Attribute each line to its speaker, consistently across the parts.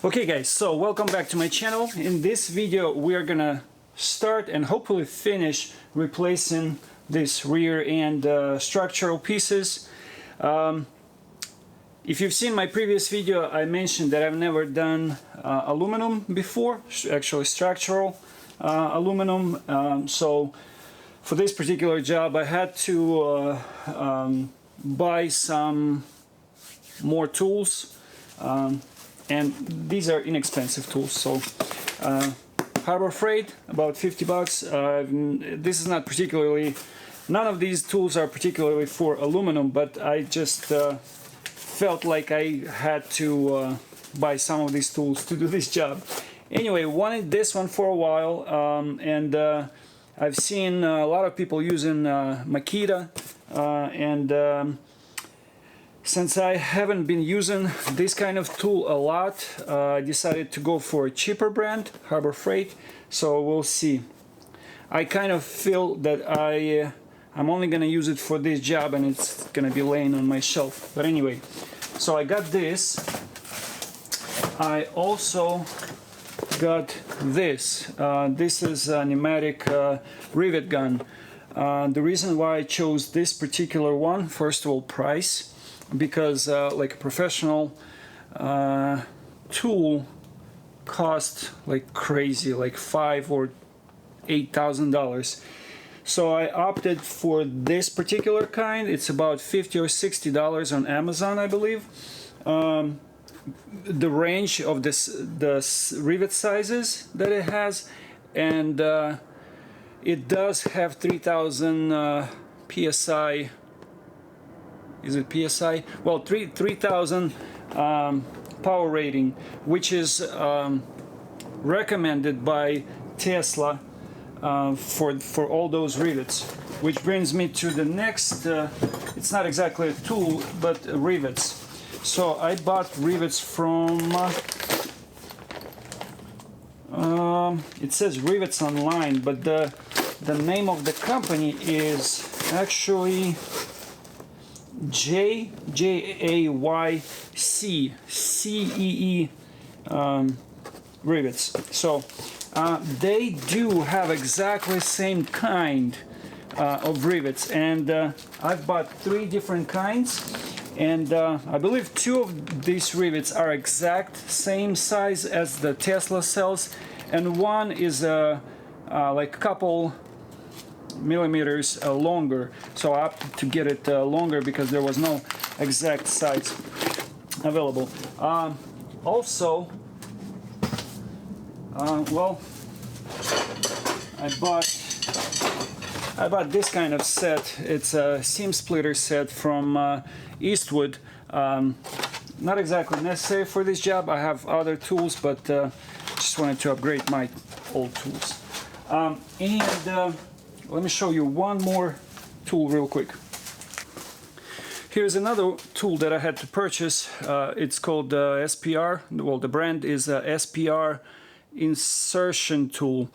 Speaker 1: Okay guys, so welcome back to my channel. In this video we are gonna start and hopefully finish replacing this rear end structural pieces. If you've seen my previous video, I mentioned that I've never done aluminum before, actually structural aluminum. So for this particular job I had to buy some more tools, and these are inexpensive tools. So Harbor Freight, about 50 bucks. This is not particularly, none of these tools are particularly for aluminum, but I just felt like I had to buy some of these tools to do this job. Anyway, wanted this one for a while, and I've seen a lot of people using Makita, and since I haven't been using this kind of tool a lot, I decided to go for a cheaper brand, Harbor Freight. So we'll see. I kind of feel that I'm only gonna use it for this job, and it's gonna be laying on my shelf. But anyway, so I got this. I also got this. This is a pneumatic rivet gun. The reason why I chose this particular one, first of all, price. Because like a professional tool cost like crazy, like $5,000 or $8,000. So I opted for this particular kind. It's about $50 or $60 on Amazon, I believe. The range of the rivet sizes that it has, and it does have 3,000 psi. Is it PSI? Well, 3,000 power rating, which is recommended by Tesla for all those rivets. Which brings me to the next, it's not exactly a tool, but rivets. So I bought rivets from, it says Rivets Online, but the name of the company is actually JAYC rivets. So they do have exactly same kind of rivets, and I've bought 3 different kinds, and I believe 2 of these rivets are exact same size as the Tesla sells, and one is like a couple millimeters longer. So I opted to get it longer because there was no exact size available. Also, well, I bought this kind of set. It's a seam splitter set from Eastwood. Not exactly necessary for this job. I have other tools, but just wanted to upgrade my old tools. Let me show you one more tool real quick. Here's another tool that I had to purchase. It's called SPR. Well, the brand is SPR insertion tool.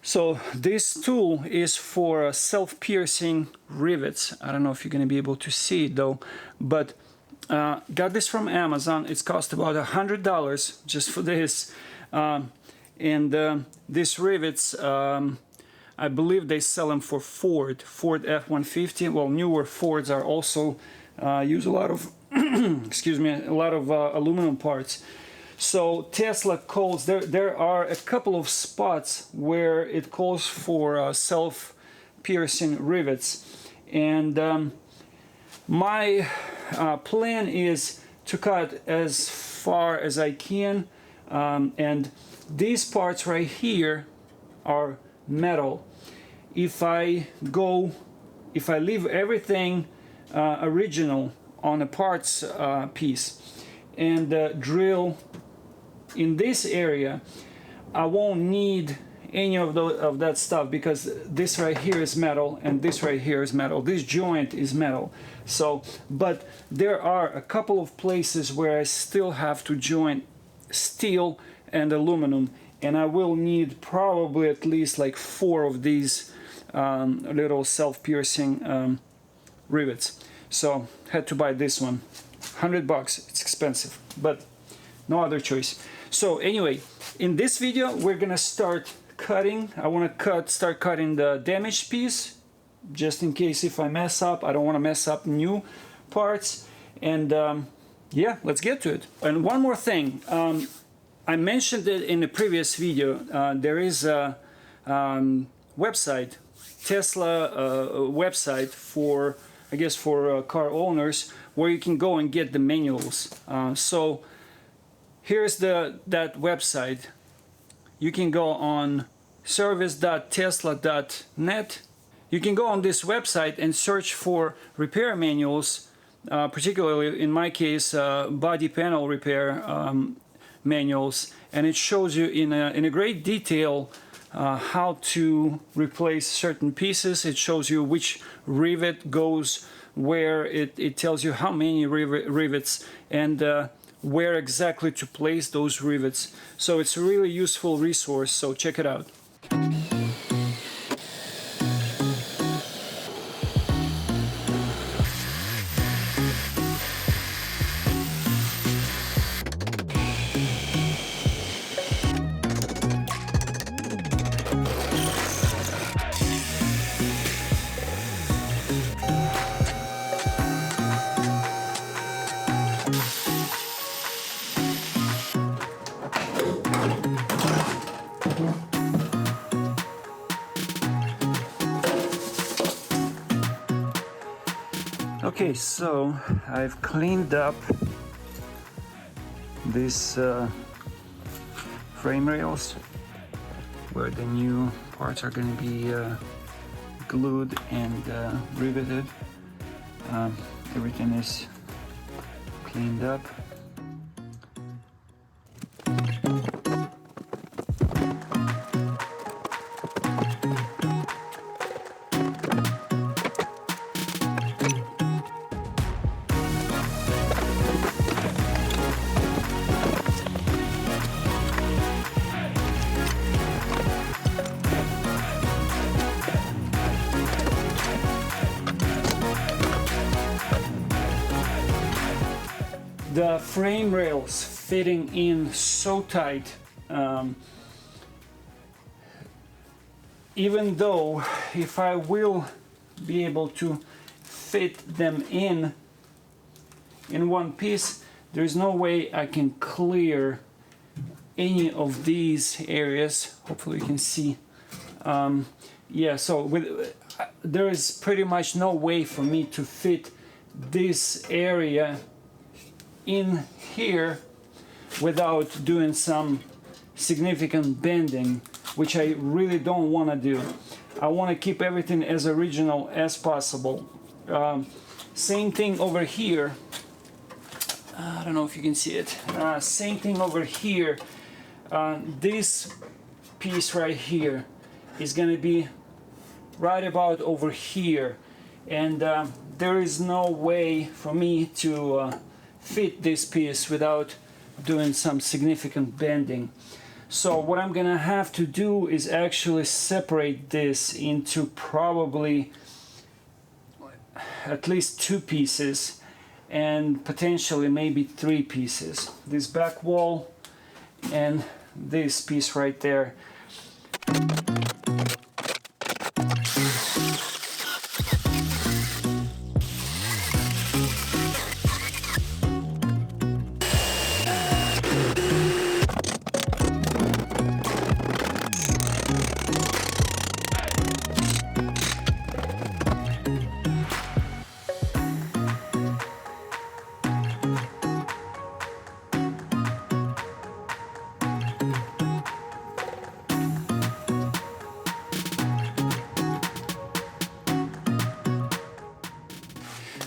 Speaker 1: So this tool is for self-piercing rivets. I don't know if you're going to be able to see it though, but got this from Amazon. It's cost about $100 just for this. These rivets, I believe they sell them for Ford F-150. Well, newer Fords are also use a lot of excuse me, a lot of aluminum parts. So Tesla calls, there are a couple of spots where it calls for self-piercing rivets, and my plan is to cut as far as I can, and these parts right here are metal. If I leave everything original on a parts piece and drill in this area, I won't need any of that stuff, because this right here is metal and this right here is metal. This joint is metal. So, but there are a couple of places where I still have to join steel and aluminum, and I will need probably at least like 4 of these little self-piercing rivets. So had to buy this one. $100 bucks. It's expensive, but no other choice. So anyway, in this video we're gonna start cutting. I want to start cutting the damaged piece, just in case if I mess up. I don't want to mess up new parts. And yeah, let's get to it. And one more thing, I mentioned it in the previous video. There is a website, Tesla website for, I guess, for car owners, where you can go and get the manuals. So here's that website. You can go on service.tesla.net. You can go on this website and search for repair manuals, particularly in my case, body panel repair manuals, and it shows you in a great detail how to replace certain pieces. It shows you which rivet goes where, it tells you how many rivets and where exactly to place those rivets. So it's a really useful resource, so check it out. Okay, so I've cleaned up these frame rails where the new parts are going to be glued and riveted. Everything is cleaned up. The frame rails fitting in so tight, even though if I will be able to fit them in one piece, there's no way I can clear any of these areas. Hopefully you can see. Yeah, so there is pretty much no way for me to fit this area in here without doing some significant bending, which I really don't want to do. I want to keep everything as original as possible. Same thing over here. I don't know if you can see it. Same thing over here. This piece right here is going to be right about over here, and there is no way for me to fit this piece without doing some significant bending. So what I'm gonna have to do is actually separate this into probably at least 2 pieces and potentially maybe 3 pieces. This back wall and this piece right there.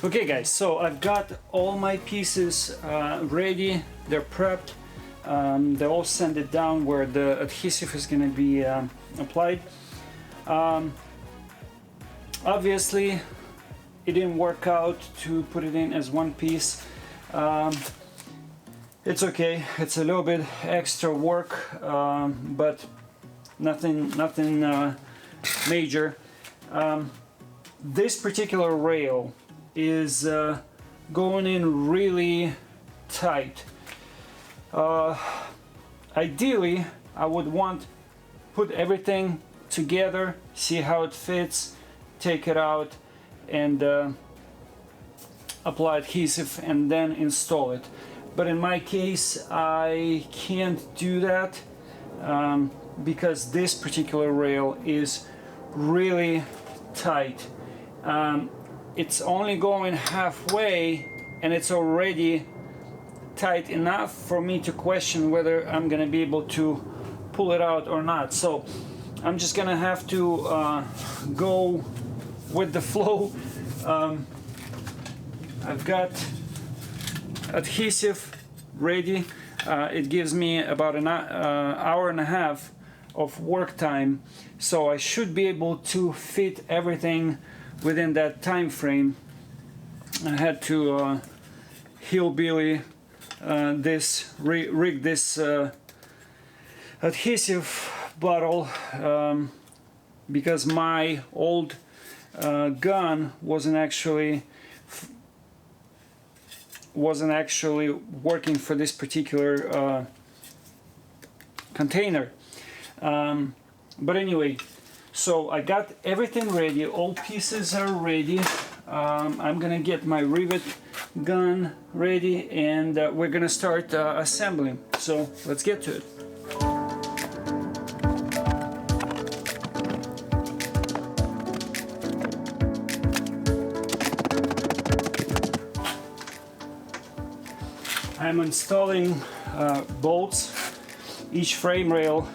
Speaker 1: Okay guys, so I've got all my pieces ready, they're prepped, they're all sanded down where the adhesive is going to be applied. Obviously it didn't work out to put it in as one piece. It's okay, it's a little bit extra work, but nothing major. This particular rail is going in really tight. Ideally, I would want put everything together, see how it fits, take it out, and apply adhesive and then install it. But in my case, I can't do that because this particular rail is really tight. It's only going halfway and it's already tight enough for me to question whether I'm gonna be able to pull it out or not. So I'm just gonna have to go with the flow. I've got adhesive ready. It gives me about an hour and a half of work time, so I should be able to fit everything within that time frame. I had to hillbilly rig this adhesive bottle because my old gun wasn't actually working for this particular container. But anyway, so I got everything ready, all pieces are ready. I'm gonna get my rivet gun ready and we're gonna start assembling. So let's get to it. I'm installing bolts. Each frame rail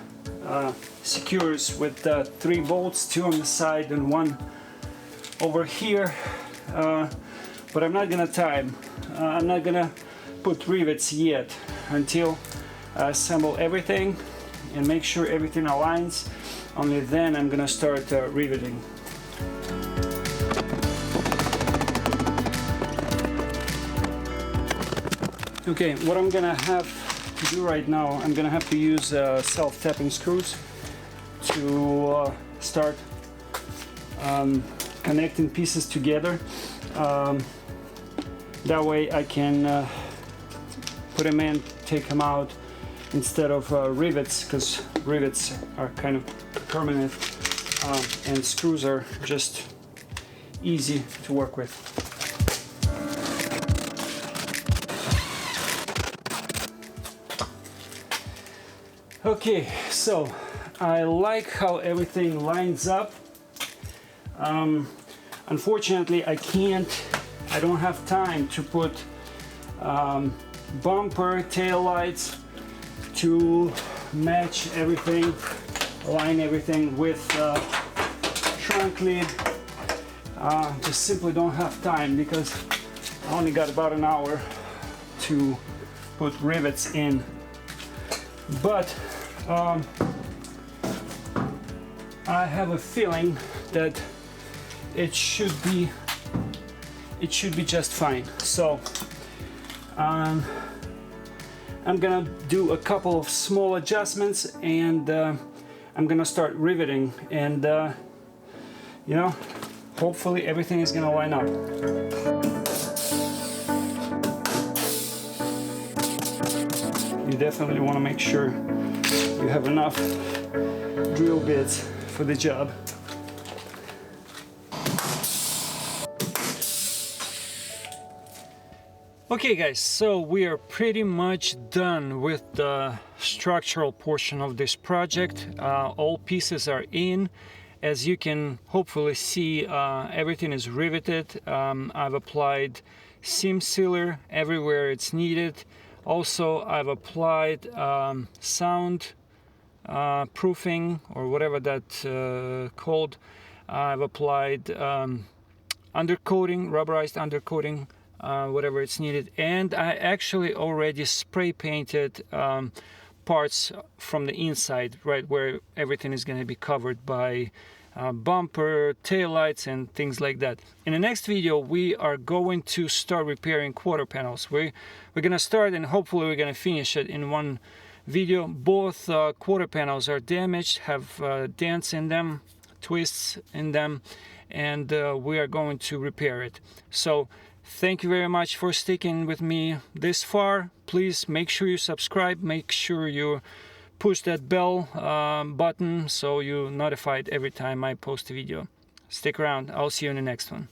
Speaker 1: secures with 3 bolts, 2 on the side and 1 over here. But I'm not gonna tie them. I'm not gonna put rivets yet until I assemble everything and make sure everything aligns. Only then I'm gonna start riveting. Okay, what I'm gonna have to do right now, I'm gonna have to use self-tapping screws to start connecting pieces together. That way I can put them in, take them out instead of rivets, because rivets are kind of permanent and screws are just easy to work with. Okay, so I like how everything lines up. Unfortunately, I don't have time to put bumper, tail lights to match everything, align everything with trunk lid. Just simply don't have time because I only got about an hour to put rivets in. But I have a feeling that it should be just fine. So I'm gonna do a couple of small adjustments and I'm gonna start riveting and you know, hopefully everything is gonna line up. You definitely want to make sure you have enough drill bits for the job. Okay guys, so we are pretty much done with the structural portion of this project. All pieces are in. As you can hopefully see, everything is riveted. I've applied seam sealer everywhere it's needed. Also, I've applied sound proofing, or whatever that's called. I've applied undercoating, rubberized undercoating, whatever it's needed. And I actually already spray painted parts from the inside, right where everything is going to be covered by bumper, tail lights and things like that. In the next video we are going to start repairing quarter panels. We're gonna start and hopefully we're gonna finish it in one video. Both quarter panels are damaged, have dents in them, twists in them, and we are going to repair it. So Thank you very much for sticking with me this far. Please make sure you subscribe, make sure you push that bell button so you're notified every time I post a video. Stick around, I'll see you in the next one.